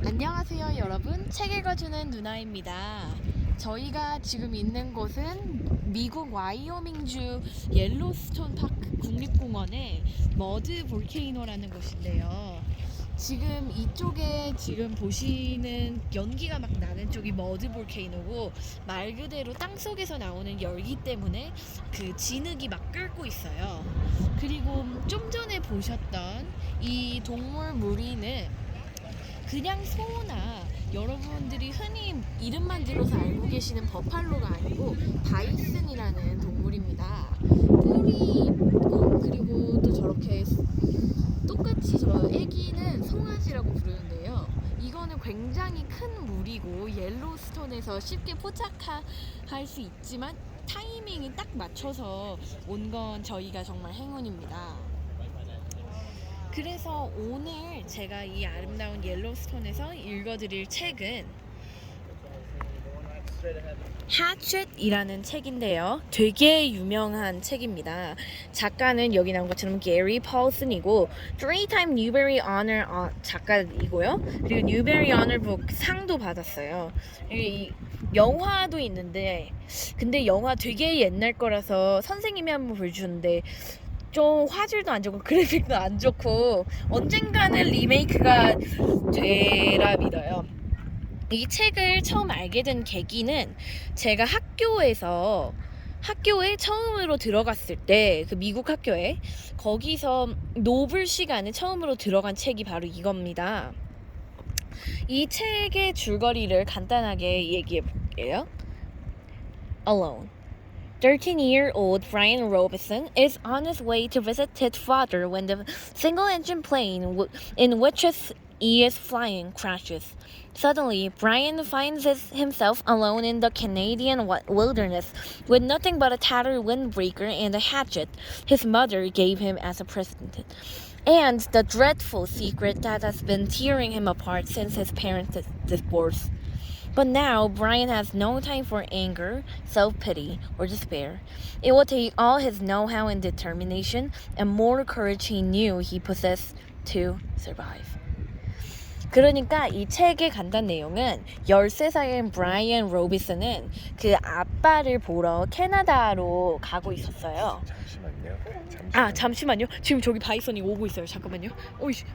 안녕하세요 여러분, 책 읽어주는 누나입니다. 저희가 지금 있는 곳은 미국 와이오밍주 옐로스톤 파크 국립공원의 머드 볼케이노라는 곳인데요. 지금 이쪽에 지금 보시는 연기가 막 나는 쪽이 머드 볼케이노고, 말 그대로 땅속에서 나오는 열기 때문에 그 진흙이 막 끓고 있어요. 그리고 좀 전에 보셨던 이 동물 무리는 그냥 소나 여러분들이 흔히 이름만 들어서 알고 계시는 버팔로가 아니고 바이슨이라는 동물입니다. 뿔이 있고, 그리고 또 저렇게 똑같이 저 애기는 송아지라고 부르는데요. 이거는 굉장히 큰 무리고 옐로스톤에서 쉽게 포착할 수 있지만 타이밍이 딱 맞춰서 온 건 저희가 정말 행운입니다. 그래서 오늘 제가 이 아름다운 옐로스톤에서 읽어드릴 책은 hatchet이라는 책인데요. 되게 유명한 책입니다. 작가는 여기 나온 것처럼 게리 펄슨이고 3-time Newbery Honor 작가이고요. 그리고 Newbery Honor Book 상도 받았어요. 이 영화도 있는데, 근데 영화 되게 옛날 거라서 선생님이 한번 보여주는데 좀 화질도 안 좋고 그래픽도 안 좋고 언젠가는 리메이크가 되라 믿어요. 이 책을 처음 알게 된 계기는 제가 학교에 처음으로 들어갔을 때, 그 미국 학교에 거기서 노블 시간에 처음으로 들어간 책이 바로 이겁니다. 이 책의 줄거리를 간단하게 얘기해 볼게요. Alone. 13-year-old Brian Robinson is on his way to visit his father when the single-engine plane in which he is flying crashes. Suddenly, Brian finds himself alone in the Canadian wilderness with nothing but a tattered windbreaker and a hatchet his mother gave him as a present, and the dreadful secret that has been tearing him apart since his parents' divorce. But now, Brian has no time for anger, self-pity, or despair. It will take all his know-how and determination and more courage he knew he possessed to survive. 그러니까 이 책의 간단 내용은 13살인 브라이언 로비슨은 그 아빠를 보러 캐나다로 가고 있었어요. 잠시만요. 지금 저기 바이son이 오고 있어요. 잠깐만요. 오이씨.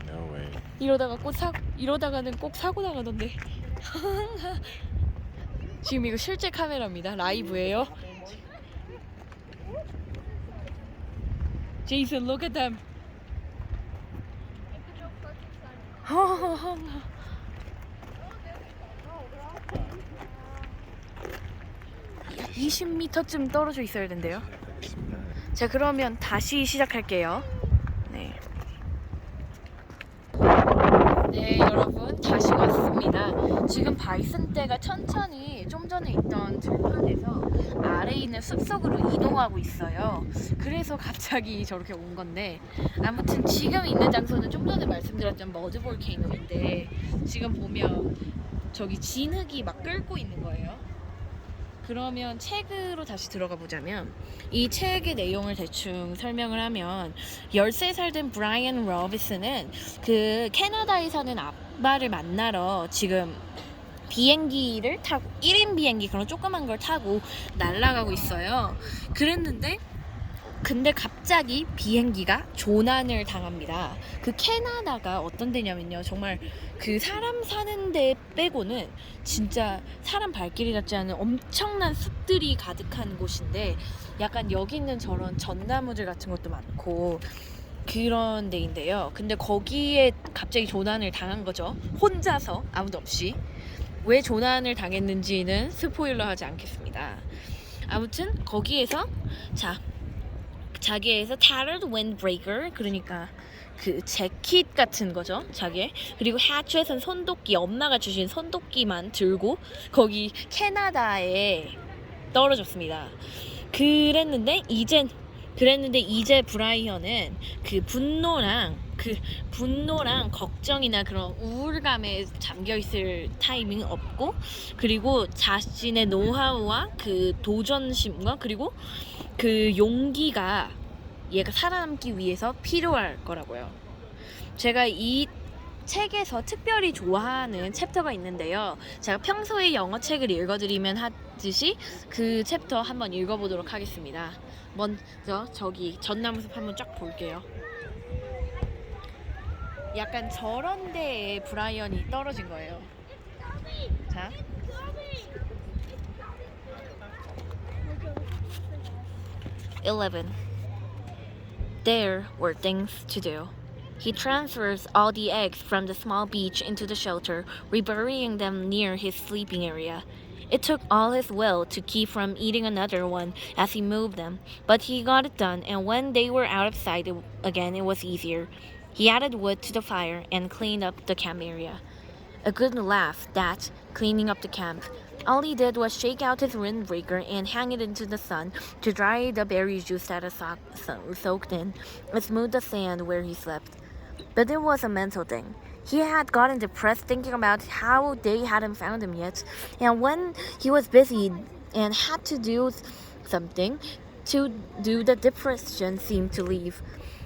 No way. 이러다가는 꼭 사고 나가던데. 지금 이거 실제 카메라입니다. 라이브예요. Jason, look at them. 20m쯤 떨어져 있어야 된대요. 자, 그러면 다시 시작할게요. 네, 여러분 다시 왔습니다. 지금 바이슨 떼가 천천히 좀 전에 있던 들판에서 아래에 있는 숲속으로 이동하고 있어요. 그래서 갑자기 저렇게 온 건데, 아무튼 지금 있는 장소는 좀 전에 말씀드렸던 머드 볼케이노인데, 지금 보면 저기 진흙이 막 끓고 있는 거예요. 그러면 책으로 다시 들어가 보자면, 이 책의 내용을 대충 설명을 하면 13살 된 브라이언 로비슨은 그 캐나다에 사는 아빠를 만나러 지금 비행기를 타고, 1인 비행기 그런 조그만 걸 타고 날아가고 있어요. 근데 갑자기 비행기가 조난을 당합니다. 그 캐나다가 어떤 데냐면요, 정말 그 사람 사는 데 빼고는 진짜 사람 발길이 닿지 않은 엄청난 숲들이 가득한 곳인데, 약간 여기 있는 저런 전나무들 같은 것도 많고 그런 데인데요. 근데 거기에 갑자기 조난을 당한 거죠. 혼자서, 아무도 없이. 왜 조난을 당했는지는 스포일러 하지 않겠습니다. 아무튼 거기에서 자기에서 tattered windbreaker, 그러니까 그 재킷 같은 거죠, 자기. 그리고 hatchet은 손도끼, 엄마가 주신 손도끼만 들고 거기 캐나다에 떨어졌습니다. 그랬는데 이제 브라이언은 그 분노랑 걱정이나 그런 우울감에 잠겨있을 타이밍은 없고, 그리고 자신의 노하우와 그 도전심과 그리고 그 용기가 얘가 살아남기 위해서 필요할 거라고요. 제가 이 책에서 특별히 좋아하는 챕터가 있는데요. 제가 평소에 영어 책을 읽어드리면 하듯이 그 챕터 한번 읽어보도록 하겠습니다. 먼저 저기 전나무숲 한번 쫙 볼게요. 약간 저런 데에 브라이언이 떨어진 거예요. 자, 11. There were things to do. He transfers all the eggs from the small beach into the shelter, reburying them near his sleeping area. It took all his will to keep from eating another one as he moved them, but he got it done, and when they were out of sight again, it was easier. He added wood to the fire and cleaned up the camp area. A good laugh, that, cleaning up the camp. All he did was shake out his windbreaker and hang it into the sun to dry the berry juice that had soaked in and smooth the sand where he slept. But it was a mental thing. He had gotten depressed thinking about how they hadn't found him yet, and when he was busy and had to do something to do, the depression seemed to leave.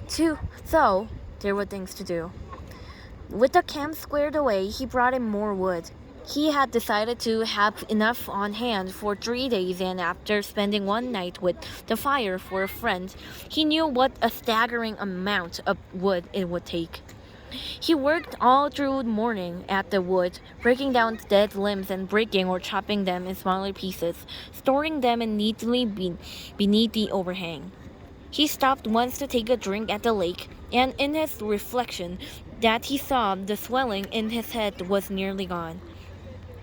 So, there were things to do. With the camp squared away, he brought in more wood. He had decided to have enough on hand for 3 days, and after spending one night with the fire for a friend, he knew what a staggering amount of wood it would take. He worked all through the morning at the wood, breaking down dead limbs and breaking or chopping them in smaller pieces, storing them neatly beneath the overhang. He stopped once to take a drink at the lake, and in his reflection that he saw the swelling in his head was nearly gone.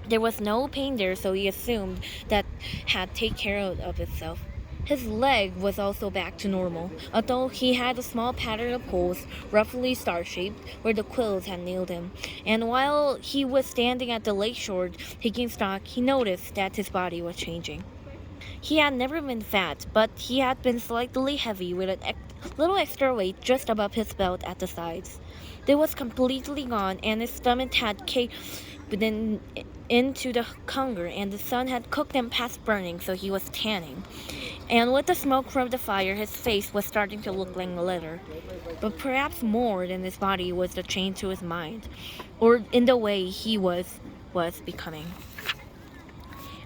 There was no pain there, so he assumed that had taken care of itself. His leg was also back to normal, although he had a small pattern of holes, roughly star-shaped, where the quills had nailed him. And while he was standing at the lake shore taking stock, he noticed that his body was changing. He had never been fat, but he had been slightly heavy with a little extra weight just above his belt at the sides. It was completely gone, and his stomach had caved into the hunger, and the sun had cooked him past burning, so he was tanning. And with the smoke from the fire, his face was starting to look like leather. But perhaps more than his body was the change to his mind, or in the way he was becoming.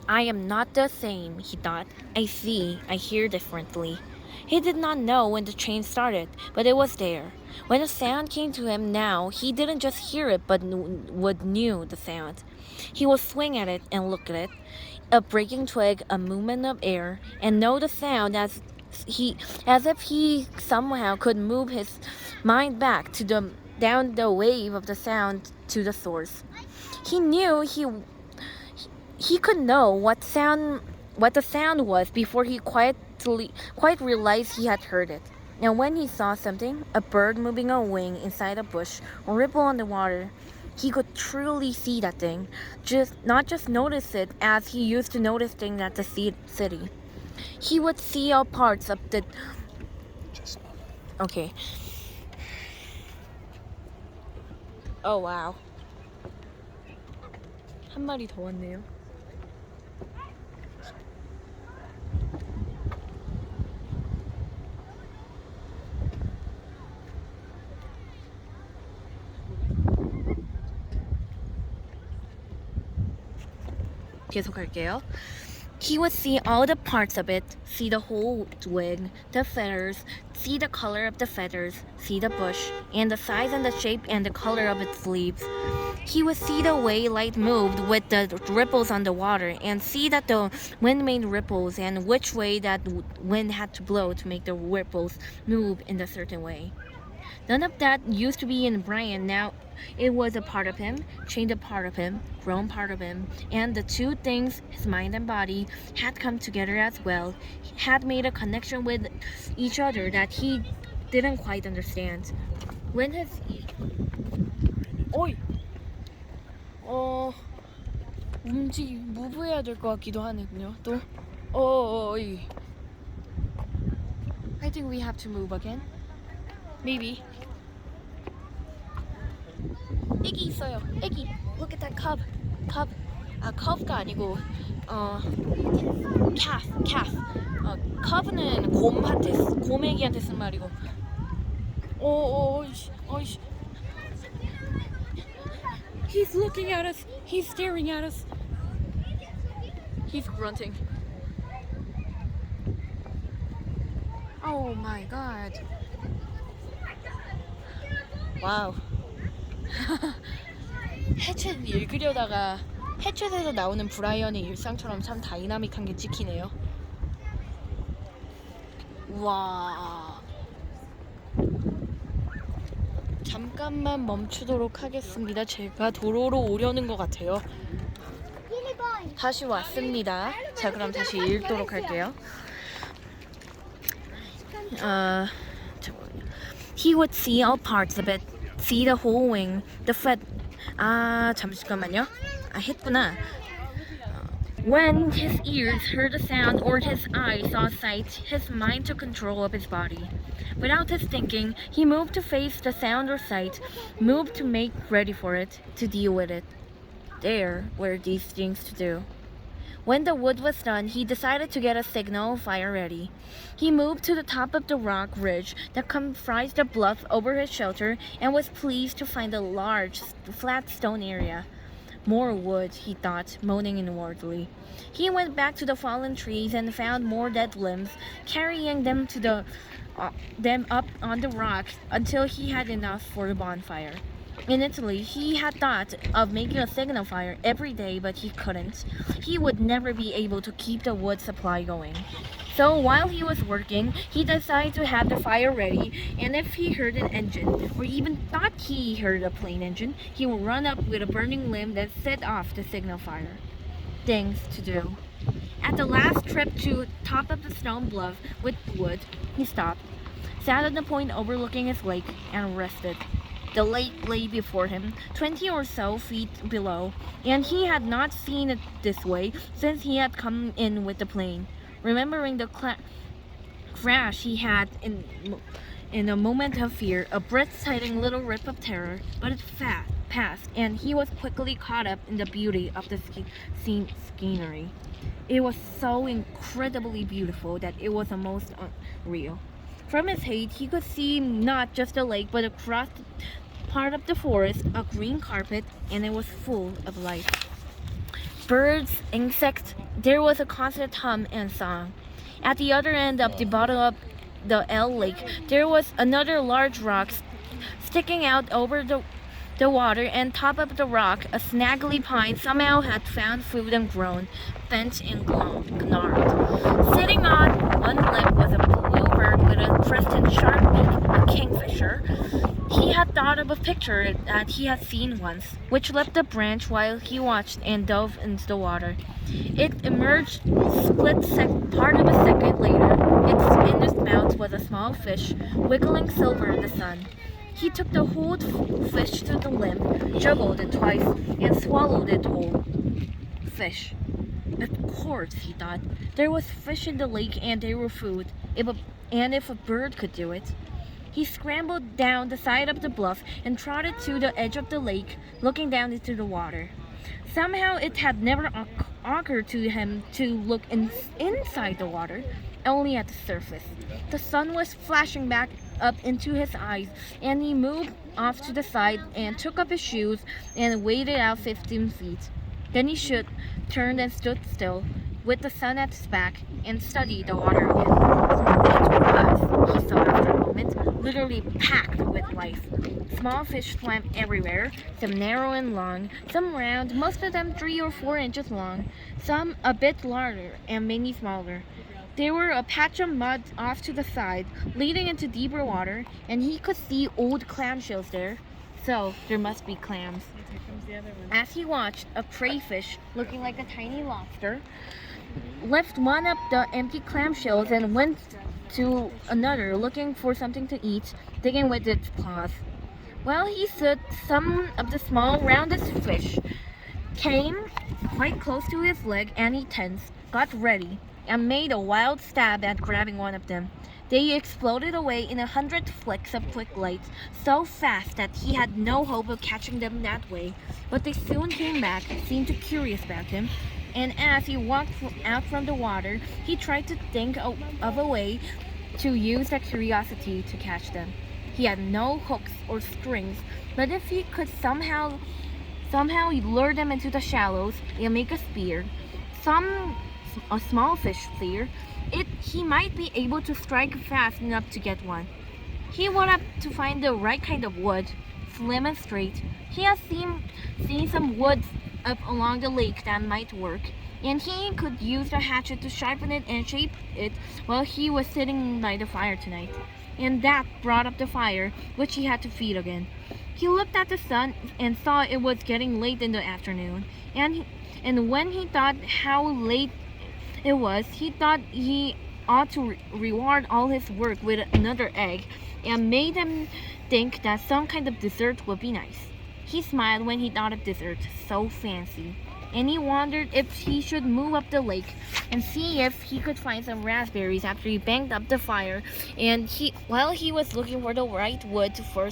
I am not the same, he thought. I see, I hear differently. He did not know when the change started, but it was there. When a sound came to him now, he didn't just hear it, but knew the sound. He would swing at it and look at it, a breaking twig, a movement of air, and know the sound as if he somehow could move his mind back to down the wave of the sound to the source. He knew he could know what the sound was before he quite realized he had heard it. And when he saw something, a bird moving a wing inside a bush or ripple on the water, he could truly see that thing, not just notice it as he used to notice things at the city. He would see all parts of the... Okay. Oh, wow. 한 마리 더 왔네요. 계속할게요. He would see all the parts of it, see the whole wing, the feathers, see the color of the feathers, see the bush, and the size and the shape and the color of its leaves. He would see the way light moved with the ripples on the water, and see that the wind made ripples and which way that wind had to blow to make the ripples move in a certain way. None of that used to be in Brian. Now it was a part of him, changed a part of him, grown part of him, and the two things, his mind and body, had come together as well, had made a connection with each other that he didn't quite understand. When his... 어이! 무브해야 될 것 같기도 하네요. 또 어이. I think we have to move again. Maybe. 애기 있어요. 애기. Look at that cub. cub가 아니고 calf. cub는 곰애기한테 쓴 말이고. 어이씨. He's looking at us. He's staring at us. He's grunting. Oh my god. 와우. 해챗 읽으려다가 해챗에서 나오는 브라이언의 일상처럼 참 다이나믹한 게 찍히네요. 와. 잠깐만 멈추도록 하겠습니다. 제가 도로로 오려는 것 같아요. 다시 왔습니다. 자, 그럼 다시 읽도록 할게요. He would see all parts of it, see the whole wing, the foot. 잠깐만요. 했구나. When his ears heard a sound or his eyes saw a sight, his mind took control of his body. Without his thinking, he moved to face the sound or sight, moved to make ready for it, to deal with it. There were these things to do. When the wood was done, he decided to get a signal fire ready. He moved to the top of the rock ridge that comprised the bluff over his shelter and was pleased to find a large, flat stone area. More wood, he thought, moaning inwardly. He went back to the fallen trees and found more dead limbs, carrying them them up on the rocks until he had enough for a bonfire. In Italy, he had thought of making a signal fire every day, but he couldn't. He would never be able to keep the wood supply going. So while he was working, he decided to have the fire ready, and if he heard an engine, or even thought he heard a plane engine, he would run up with a burning limb that set off the signal fire. Things to do. At the last trip to top of the stone bluff with wood, he stopped, sat on the point overlooking his lake, and rested. The lake lay before him, 20 or so feet below, and he had not seen it this way since he had come in with the plane. Remembering the crash he had in a moment of fear, a breathtaking little rip of terror, but it passed, and he was quickly caught up in the beauty of the scenery. It was so incredibly beautiful that it was almost unreal. From his height, he could see not just the lake, but across part of the forest, a green carpet, and it was full of life. Birds, insects, there was a constant hum and song. At the other end of the bottom of the L Lake, there was another large rock sticking out over the water, and top of the rock, a snaggly pine somehow had found food and grown, bent and gnarled. Sitting on one limb was a bluebird with a crested sharp beak, a kingfisher. He had thought of a picture that he had seen once, which left a branch while he watched and dove into the water. It emerged part of a second later. In its mouth was a small fish, wiggling silver in the sun. He took the whole fish to the limb, juggled it twice, and swallowed it whole. Fish. Of course, he thought. There was fish in the lake and they were food. If a bird could do it. He scrambled down the side of the bluff and trotted to the edge of the lake, looking down into the water. Somehow it had never occurred to him to look inside the water, only at the surface. The sun was flashing back up into his eyes, and he moved off to the side and took up his shoes and waded out 15 feet. Then he turned and stood still, with the sun at his back, and studied the water again. It was, he thought after a moment, literally packed with life. Small fish swam everywhere, some narrow and long, some round, most of them 3 or 4 inches long, some a bit larger, and many smaller. There were a patch of mud off to the side, leading into deeper water, and he could see old clamshells there. So, there must be clams. As he watched, a crayfish, looking like a tiny lobster, left one of the empty clamshells and went to another, looking for something to eat, digging with its claws. While he stood, some of the small, rounded fish came quite close to his leg, and he tensed, got ready, and made a wild stab at grabbing one of them. They exploded away in 100 flicks of quick lights, so fast that he had no hope of catching them that way. But they soon came back, seemed curious about him, and as he walked out from the water, he tried to think of a way to use that curiosity to catch them. He had no hooks or strings, but if he could somehow lure them into the shallows and make a spear, a small fish spear, he might be able to strike fast enough to get one. He would have to find the right kind of wood, slim and straight. He has seen some wood up along the lake that might work, and he could use the hatchet to sharpen it and shape it while he was sitting by the fire tonight. And that brought up the fire, which he had to feed again. He looked at the sun and saw it was getting late in the afternoon, and when he thought how late it was, he thought he ought to reward all his work with another egg, and made him think that some kind of dessert would be nice. He smiled when he thought of dessert, so fancy, and he wondered if he should move up the lake and see if he could find some raspberries after he banged up the fire, and while he was looking for the right wood for a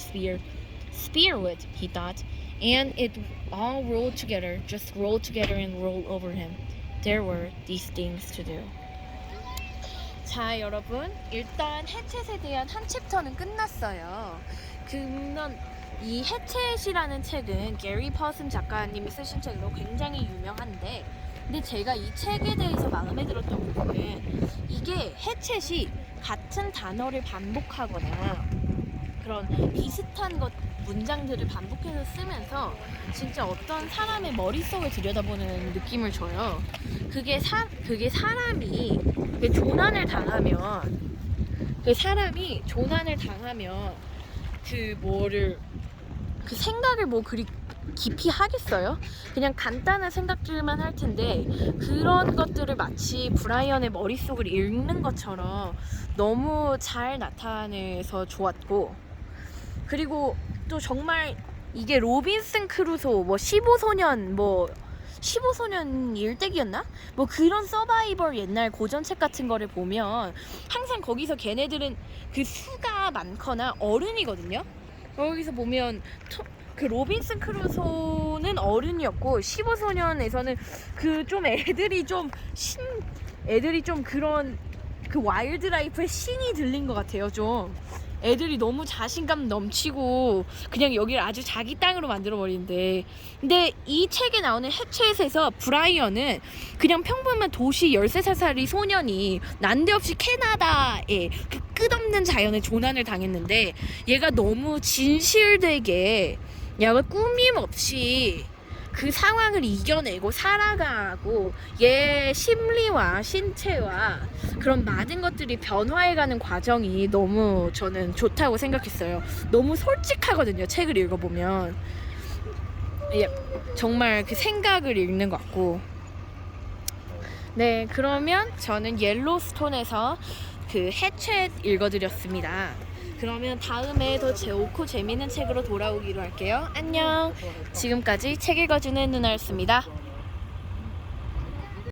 spearwood, he thought, and it all rolled together, just rolled together and rolled over him. There were these things to do. 자, 여러분, 일단 해쳇에 대한 한 챕터는 끝났어요. 그러면 이 해쳇이라는 책은 게리 퍼슨 작가님이 쓰신 책으로 굉장히 유명한데, 근데 제가 이 책에 대해서 마음에 들었던 부분은 이게 해쳇이 같은 단어를 반복하거나 그런 비슷한 문장들을 반복해서 쓰면서 진짜 어떤 사람의 머릿속을 들여다보는 느낌을 줘요. 그게 사람이 조난을 당하면 그 생각을 뭐 그리 깊이 하겠어요? 그냥 간단한 생각들만 할 텐데, 그런 것들을 마치 브라이언의 머릿속을 읽는 것처럼 너무 잘 나타내서 좋았고, 그리고 또 정말 이게 로빈슨 크루소 15소년 일대기였나? 뭐 그런 서바이벌 옛날 고전책 같은 거를 보면 항상 거기서 걔네들은 그 수가 많거나 어른이거든요. 거기서 보면 그 로빈슨 크루소는 어른이었고 15소년에서는 그 좀 애들이 좀 그런 그 와일드 라이프의 신이 들린 것 같아요. 좀 애들이 너무 자신감 넘치고 그냥 여기를 아주 자기 땅으로 만들어버리는데, 근데 이 책에 나오는 해쳇에서 브라이언은 그냥 평범한 도시 13살짜리 소년이 난데없이 캐나다에 그 끝없는 자연의 조난을 당했는데, 얘가 너무 진실되게 약간 꾸밈 없이 그 상황을 이겨내고 살아가고 얘 심리와 신체와 그런 많은 것들이 변화해가는 과정이 너무 저는 좋다고 생각했어요. 너무 솔직하거든요. 책을 읽어보면 정말 그 생각을 읽는 것 같고. 네, 그러면 저는 옐로스톤에서 그 해쳇 읽어드렸습니다. 그러면 다음에 더 좋고 재밌는 책으로 돌아오기로 할게요. 안녕. 지금까지 책 읽어주는 누나였습니다.